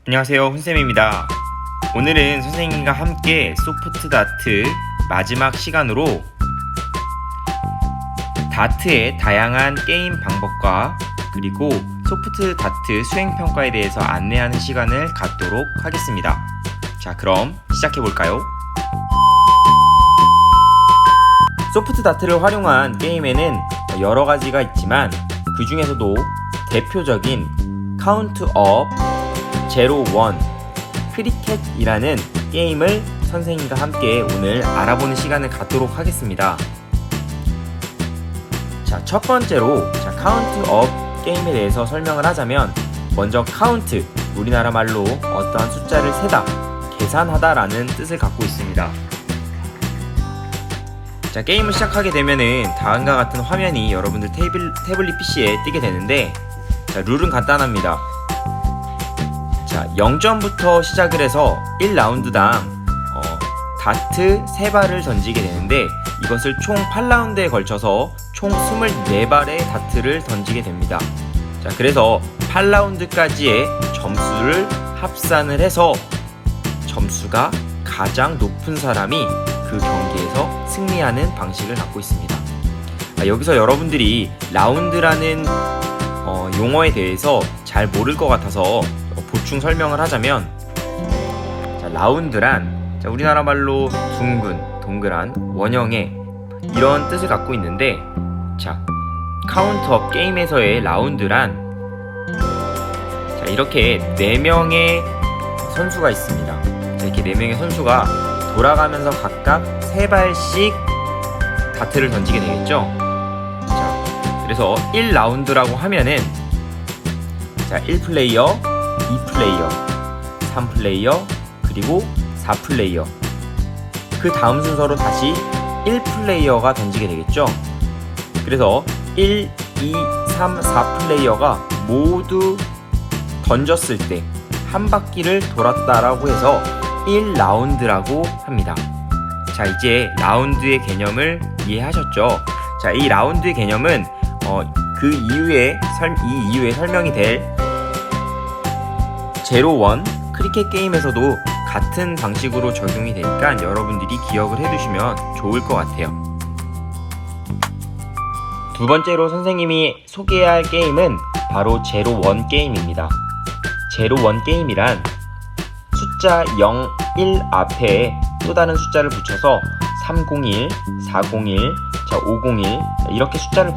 안녕하세요, 훈쌤입니다. 오늘은 선생님과 함께 소프트 다트 마지막 시간으로 다트의 다양한 게임 방법과 그리고 소프트 다트 수행평가에 대해서 안내하는 시간을 갖도록 하겠습니다. 자, 그럼 시작해볼까요? 소프트 다트를 활용한 게임에는 여러 가지가 있지만 그 중에서도 대표적인 카운트업, 제로1, 크리켓이라는 게임을 선생님과 함께 오늘 알아보는 시간을 갖도록 하겠습니다. 자, 첫 번째로 카운트업 게임에 대해서 설명을 하자면 먼저 카운트, 우리나라 말로 어떠한 숫자를 세다, 계산하다 라는 뜻을 갖고 있습니다. 자, 게임을 시작하게 되면은 다음과 같은 화면이 여러분들 태블릿 PC에 뜨게 되는데, 자, 룰은 간단합니다. 자, 0점부터 시작을 해서 1라운드당 다트 3발을 던지게 되는데, 이것을 총 8라운드에 걸쳐서 총 24발의 다트를 던지게 됩니다. 자, 그래서 8라운드까지의 점수를 합산을 해서 점수가 가장 높은 사람이 그 경기에서 승리하는 방식을 갖고 있습니다. 여기서 여러분들이 라운드라는 용어에 대해서 잘 모를 것 같아서 보충 설명을 하자면, 자, 라운드란 우리나라 말로 둥근, 동그란, 원형의 이런 뜻을 갖고 있는데, 자, 카운트업 게임에서의 라운드란 자, 이렇게 4명의 선수가 있습니다. 자, 이렇게 4명의 선수가 돌아가면서 각각 3발씩 다트를 던지게 되겠죠. 자, 그래서 1라운드라고 하면은 자, 1플레이어, 2플레이어, 3플레이어, 그리고 4플레이어, 그 다음 순서로 다시 1플레이어가 던지게 되겠죠. 그래서 1, 2, 3, 4플레이어가 모두 던졌을 때 한 바퀴를 돌았다라고 해서 1라운드라고 합니다. 자, 이제 라운드의 개념을 이해하셨죠? 자, 이 라운드의 개념은 이 이후에 설명이 될 제로1 크리켓 게임에서도 같은 방식으로 적용이 되니까 여러분들이 기억을 해두시면 좋을 것 같아요. 두 번째로 선생님이 소개해야 할 게임은 바로 제로1 게임입니다. 제로1 게임이란 숫자 0, 1 앞에 또 다른 숫자를 붙여서 301, 401, 501 이렇게 숫자를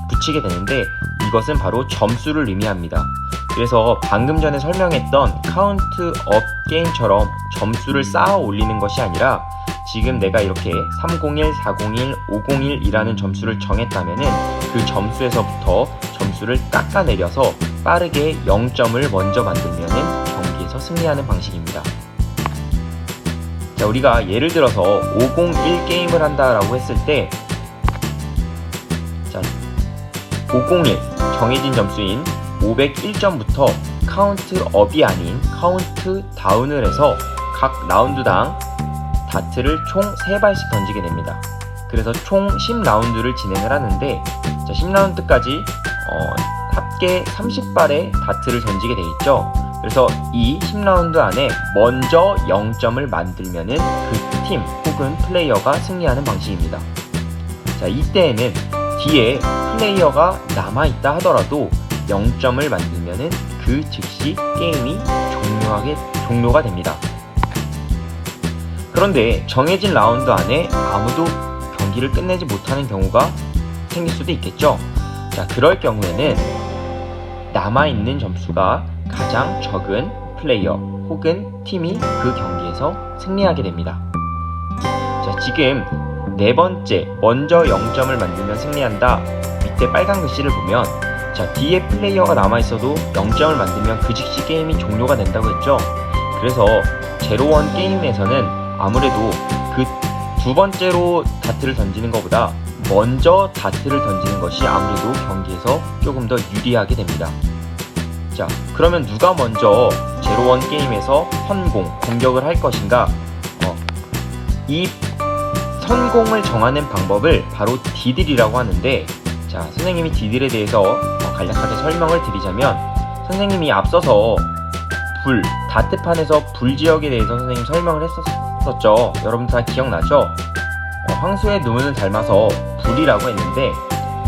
붙이게 되는데, 이것은 바로 점수를 의미합니다. 그래서 방금 전에 설명했던 카운트업 게임처럼 점수를 쌓아 올리는 것이 아니라, 지금 내가 이렇게 301, 401, 501이라는 점수를 정했다면은 그 점수에서부터 점수를 깎아내려서 빠르게 0점을 먼저 만들면은 경기에서 승리하는 방식입니다. 자, 우리가 예를 들어서 501 게임을 한다라고 했을 때, 자, 501 정해진 점수인 501점부터 카운트업이 아닌 카운트 다운을 해서 각 라운드당 다트를 총 3발씩 던지게 됩니다. 그래서 총 10라운드를 진행을 하는데, 자, 10라운드까지 합계 30발의 다트를 던지게 되겠죠. 그래서 이 10라운드 안에 먼저 0점을 만들면은 그 팀 혹은 플레이어가 승리하는 방식입니다. 자, 이때에는 뒤에 플레이어가 남아있다 하더라도 0점을 만들면은 그 즉시 게임이 종료가 됩니다. 그런데 정해진 라운드 안에 아무도 경기를 끝내지 못하는 경우가 생길 수도 있겠죠. 자, 그럴 경우에는 남아있는 점수가 가장 적은 플레이어 혹은 팀이 그 경기에서 승리하게 됩니다. 자, 지금 네 번째, 먼저 0점을 만들면 승리한다 밑에 빨간 글씨를 보면, 자, 뒤에 플레이어가 남아있어도 0점을 만들면 그 즉시 게임이 종료가 된다고 했죠. 그래서 제로1 게임에서는 아무래도 그 두 번째로 다트를 던지는 것보다 먼저 다트를 던지는 것이 아무래도 경기에서 조금 더 유리하게 됩니다. 자, 그러면 누가 먼저 제로1 게임에서 공격을 할 것인가? 이 선공을 정하는 방법을 바로 디딜이라고 하는데, 자, 선생님이 디딜에 대해서 간략하게 설명을 드리자면, 선생님이 앞서서 다트판에서 불 지역에 대해서 선생님 설명을 했었죠. 여러분들 다 기억나죠? 황소의 눈을 닮아서 불이라고 했는데,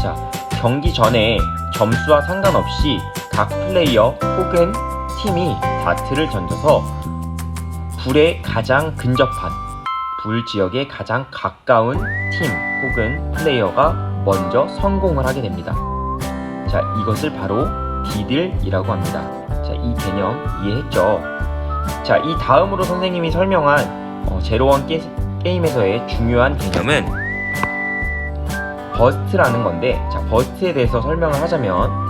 자, 경기 전에 점수와 상관없이 각 플레이어 혹은 팀이 다트를 던져서 불에 가장 근접한, 불 지역에 가장 가까운 팀 혹은 플레이어가 먼저 성공을 하게 됩니다. 자, 이것을 바로 디들이라고 합니다. 자, 이 개념 이해했죠? 자, 이 다음으로 선생님이 설명한 제로원 게임에서의 중요한 개념은 버스트라는 건데, 자, 버스트에 대해서 설명을 하자면,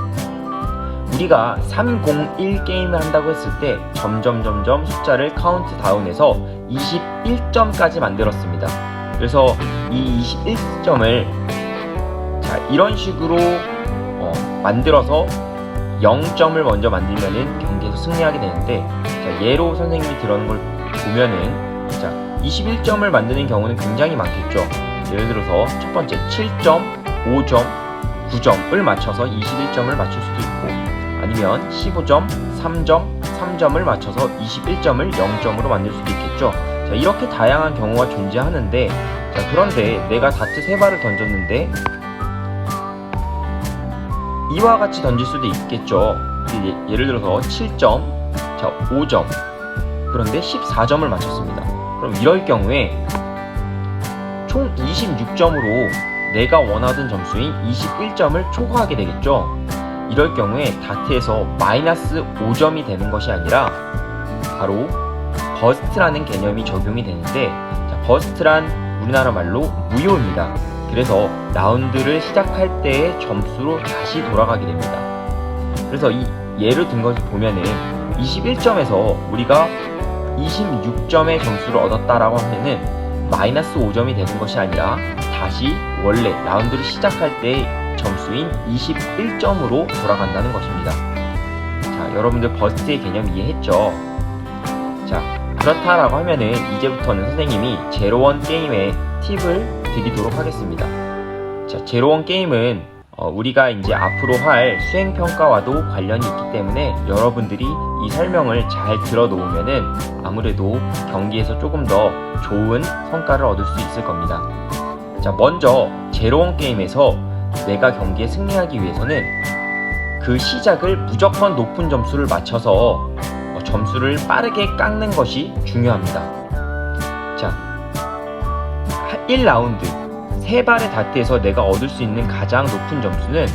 우리가 301 게임을 한다고 했을 때 점점 숫자를 카운트 다운해서 21점까지 만들었습니다. 그래서 이 21점을 자, 이런 식으로 만들어서 0점을 먼저 만들면은 경기에서 승리하게 되는데, 자, 예로 선생님이 들어는 걸 보면은, 자, 21점을 만드는 경우는 굉장히 많겠죠. 예를 들어서 첫 번째 7점, 5점, 9점을 맞춰서 21점을 맞출 수도 있고, 아니면 15점, 3점을 맞춰서 21점을 0점으로 만들 수도 있겠죠. 자, 이렇게 다양한 경우가 존재하는데, 자, 그런데 내가 다트 3발을 던졌는데 이와 같이 던질 수도 있겠죠. 예를 들어서 7점, 자, 5점, 그런데 14점을 맞췄습니다. 그럼 이럴 경우에 총 26점으로 내가 원하던 점수인 21점을 초과하게 되겠죠. 이럴 경우에 다트에서 마이너스 5점이 되는 것이 아니라 바로 버스트라는 개념이 적용이 되는데, 자, 버스트란 우리나라 말로 무효입니다. 그래서 라운드를 시작할 때의 점수로 다시 돌아가게 됩니다. 그래서 이 예를 든 것을 보면은 21점에서 우리가 26점의 점수를 얻었다라고 하면은 마이너스 5점이 되는 것이 아니라 다시 원래 라운드를 시작할 때의 점수인 21점으로 돌아간다는 것입니다. 자, 여러분들 버스트의 개념 이해했죠? 자, 그렇다라고 하면은 이제부터는 선생님이 제로원 게임의 팁을 드리도록 하겠습니다. 자, 제로원 게임은 우리가 이제 앞으로 할 수행평가와도 관련이 있기 때문에 여러분들이 이 설명을 잘 들어놓으면은 아무래도 경기에서 조금 더 좋은 성과를 얻을 수 있을 겁니다. 자, 먼저 제로원 게임에서 내가 경기에 승리하기 위해서는 그 시작을 무조건 높은 점수를 맞춰서 점수를 빠르게 깎는 것이 중요합니다. 자, 1라운드 3발의 다트에서 내가 얻을 수 있는 가장 높은 점수는,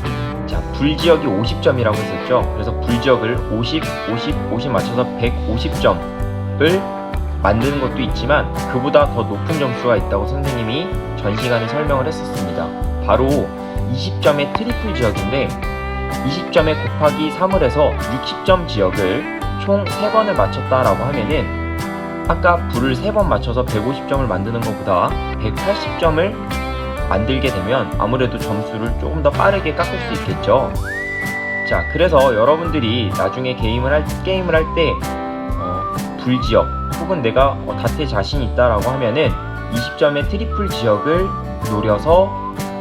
자, 불지역이 50점이라고 했었죠. 그래서 불지역을 50 맞춰서 150점을 만드는 것도 있지만 그보다 더 높은 점수가 있다고 선생님이 전 시간에 설명을 했었습니다. 바로 20점의 트리플 지역인데, 20점에 곱하기 3을 해서 60점 지역을 총 3번을 맞췄다라고 하면은 아까 불을 3번 맞춰서 150점을 만드는 것보다 180점을 만들게 되면 아무래도 점수를 조금 더 빠르게 깎을 수 있겠죠. 자, 그래서 여러분들이 나중에 게임을 할 때 불지역 혹은 내가 다트에 자신이 있다라고 하면은 20점의 트리플 지역을 노려서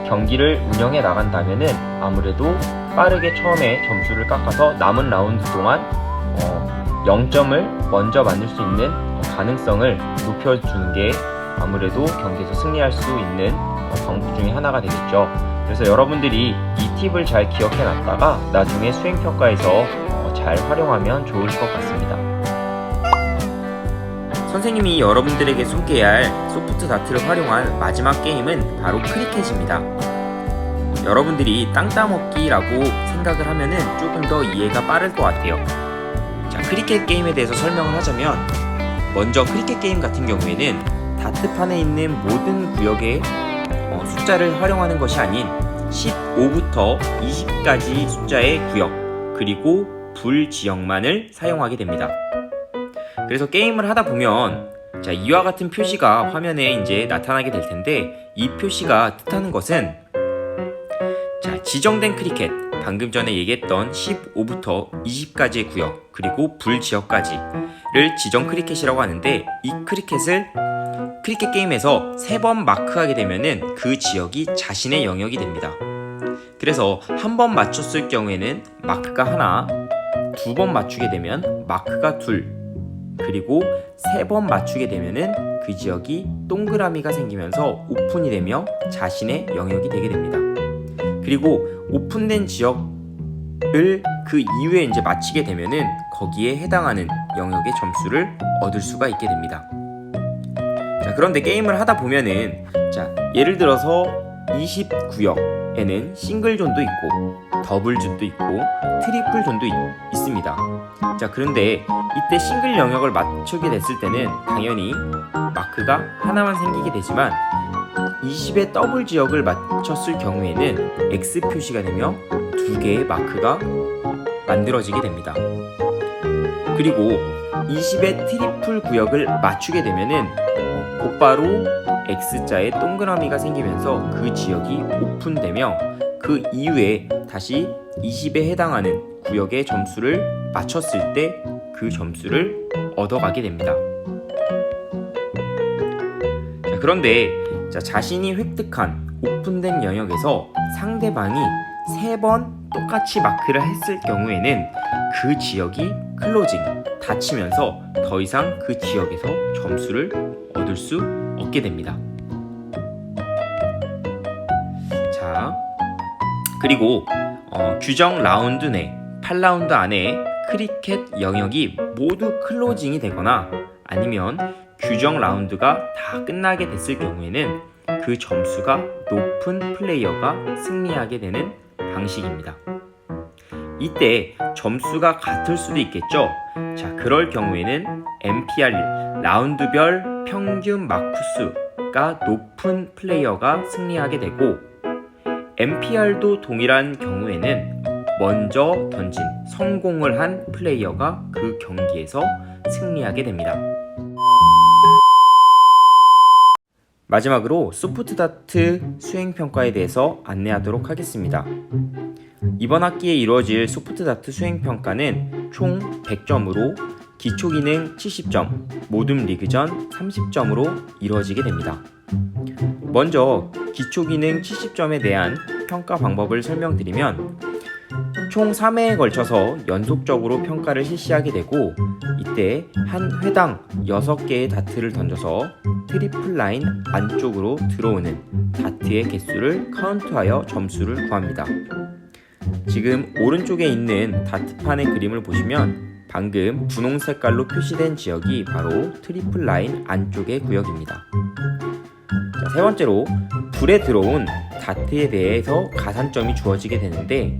경기를 운영해 나간다면은 아무래도 빠르게 처음에 점수를 깎아서 남은 라운드 동안 0점을 먼저 만들 수 있는 가능성을 높여주는 게 아무래도 경기에서 승리할 수 있는 방법 중에 하나가 되겠죠. 그래서 여러분들이 이 팁을 잘 기억해 놨다가 나중에 수행평가에서 잘 활용하면 좋을 것 같습니다. 선생님이 여러분들에게 소개할 소프트 다트를 활용한 마지막 게임은 바로 크리켓입니다. 여러분들이 땅 따먹기라고 생각을 하면은 조금 더 이해가 빠를 것 같아요. 자, 크리켓 게임에 대해서 설명을 하자면, 먼저 크리켓 게임 같은 경우에는 다트판에 있는 모든 구역의 숫자를 활용하는 것이 아닌 15부터 20까지 숫자의 구역, 그리고 불 지역만을 사용하게 됩니다. 그래서 게임을 하다 보면, 자, 이와 같은 표시가 화면에 이제 나타나게 될 텐데, 이 표시가 뜻하는 것은, 자, 지정된 크리켓, 방금 전에 얘기했던 15부터 20까지의 구역, 그리고 불 지역까지를 지정 크리켓이라고 하는데, 이 크리켓을 크리켓 게임에서 3번 마크하게 되면은 그 지역이 자신의 영역이 됩니다. 그래서 한 번 맞췄을 경우에는 마크가 하나, 2번 맞추게 되면 마크가 2, 그리고 3번 맞추게 되면은 그 지역이 동그라미가 생기면서 오픈이 되며 자신의 영역이 되게 됩니다. 그리고 오픈된 지역을 그 이후에 이제 맞히게 되면은 거기에 해당하는 영역의 점수를 얻을 수가 있게 됩니다. 자, 그런데 게임을 하다 보면은 자, 예를 들어서 29역에는 싱글존도 있고 더블존도 있고 트리플존도 있습니다. 자, 그런데 이때 싱글 영역을 맞추게 됐을 때는 당연히 마크가 하나만 생기게 되지만 20의 더블 지역을 맞췄을 경우에는 X 표시가 되며 2개의 마크가 만들어지게 됩니다. 그리고 20의 트리플 구역을 맞추게 되면은 곧바로 X자의 동그라미가 생기면서 그 지역이 오픈되며 그 이후에 다시 20에 해당하는 구역의 점수를 맞췄을 때 그 점수를 얻어가게 됩니다. 자, 그런데 자신이 획득한 오픈된 영역에서 상대방이 3번 똑같이 마크를 했을 경우에는 그 지역이 클로징, 닫히면서 더 이상 그 지역에서 점수를 얻을 수 없게 됩니다. 자, 그리고 규정 라운드 내 8라운드 안에 크리켓 영역이 모두 클로징이 되거나 아니면 규정 라운드가 다 끝나게 됐을 경우에는 그 점수가 높은 플레이어가 승리하게 되는 방식입니다. 이때 점수가 같을 수도 있겠죠. 자, 그럴 경우에는 MPR 라운드별 평균 마크수가 높은 플레이어가 승리하게 되고 MPR도 동일한 경우에는 먼저 던진 성공을 한 플레이어가 그 경기에서 승리하게 됩니다. 마지막으로 소프트다트 수행평가에 대해서 안내하도록 하겠습니다. 이번 학기에 이루어질 소프트다트 수행평가는 총 100점으로 기초기능 70점, 모듬 리그전 30점으로 이루어지게 됩니다. 먼저 기초기능 70점에 대한 평가 방법을 설명드리면 총 3회에 걸쳐서 연속적으로 평가를 실시하게 되고 이때 한 회당 6개의 다트를 던져서 트리플 라인 안쪽으로 들어오는 다트의 개수를 카운트하여 점수를 구합니다. 지금 오른쪽에 있는 다트판의 그림을 보시면 방금 분홍 색깔로 표시된 지역이 바로 트리플 라인 안쪽의 구역입니다. 자, 세 번째로 불에 들어온 다트에 대해서 가산점이 주어지게 되는데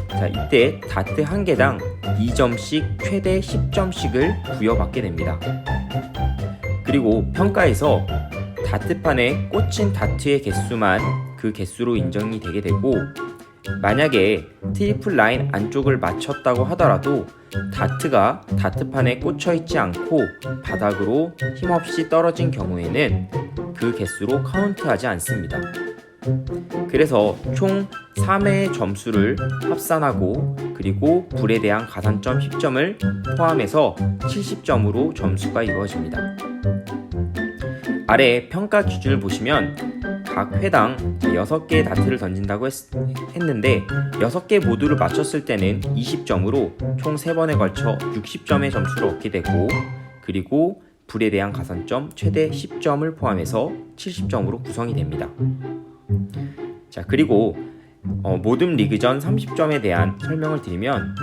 자, 이때 다트 한 개당 2점씩 최대 10점씩을 부여받게 됩니다. 그리고 평가에서 다트판에 꽂힌 다트의 개수만 그 개수로 인정이 되게 되고 만약에 트리플 라인 안쪽을 맞췄다고 하더라도 다트가 다트판에 꽂혀 있지 않고 바닥으로 힘없이 떨어진 경우에는 그 개수로 카운트하지 않습니다. 그래서 총 3회의 점수를 합산하고 그리고 불에 대한 가산점 10점을 포함해서 70점으로 점수가 이루어집니다. 아래 평가 기준을 보시면 각 회당 6개의 다트를 던진다고 했는데 6개 모두를 맞췄을 때는 20점으로 총 3번에 걸쳐 60점의 점수를 얻게 되고 그리고 불에 대한 가산점 최대 10점을 포함해서 70점으로 구성이 됩니다. 자, 그리고 모듬 리그전 30점에 대한 설명을 드리면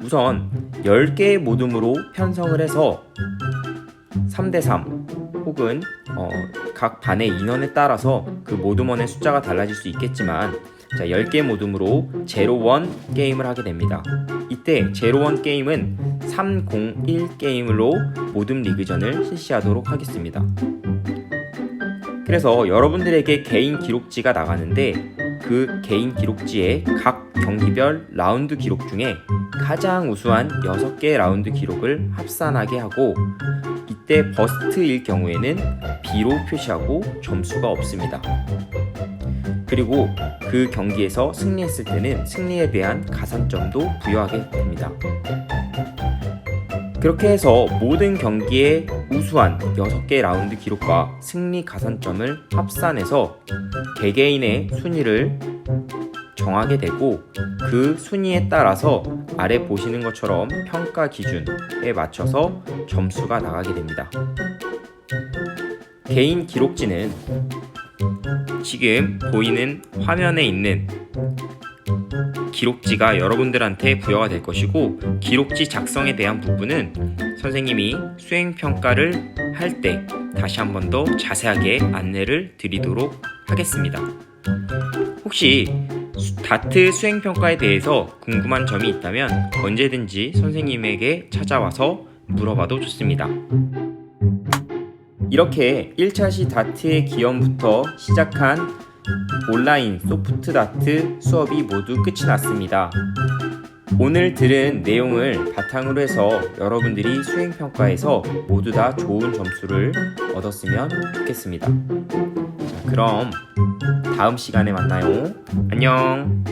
우선 10개의 모듬으로 편성을 해서 3대3 혹은 각 반의 인원에 따라서 그 모듬원의 숫자가 달라질 수 있겠지만 자, 10개 모듬으로 0-1 게임을 하게 됩니다. 이때 0-1 게임은 3-0-1 게임으로 모듬 리그전을 실시하도록 하겠습니다. 그래서 여러분들에게 개인 기록지가 나가는데 그 개인 기록지에 각 경기별 라운드 기록 중에 가장 우수한 6개의 라운드 기록을 합산하게 하고 이때 버스트일 경우에는 B로 표시하고 점수가 없습니다. 그리고 그 경기에서 승리했을 때는 승리에 대한 가산점도 부여하게 됩니다. 그렇게 해서 모든 경기의 우수한 6개 라운드 기록과 승리 가산점을 합산해서 개개인의 순위를 정하게 되고 그 순위에 따라서 아래 보시는 것처럼 평가 기준에 맞춰서 점수가 나가게 됩니다. 개인 기록지는 지금 보이는 화면에 있는 기록지가 여러분들한테 부여가 될 것이고, 기록지 작성에 대한 부분은 선생님이 수행평가를 할 때 다시 한 번 더 자세하게 안내를 드리도록 하겠습니다. 혹시 다트 수행평가에 대해서 궁금한 점이 있다면 언제든지 선생님에게 찾아와서 물어봐도 좋습니다. 이렇게 1차시 다트의 기원부터 시작한 온라인 소프트 다트 수업이 모두 끝이 났습니다. 오늘 들은 내용을 바탕으로 해서 여러분들이 수행평가에서 모두 다 좋은 점수를 얻었으면 좋겠습니다. 자, 그럼 다음 시간에 만나요. 안녕.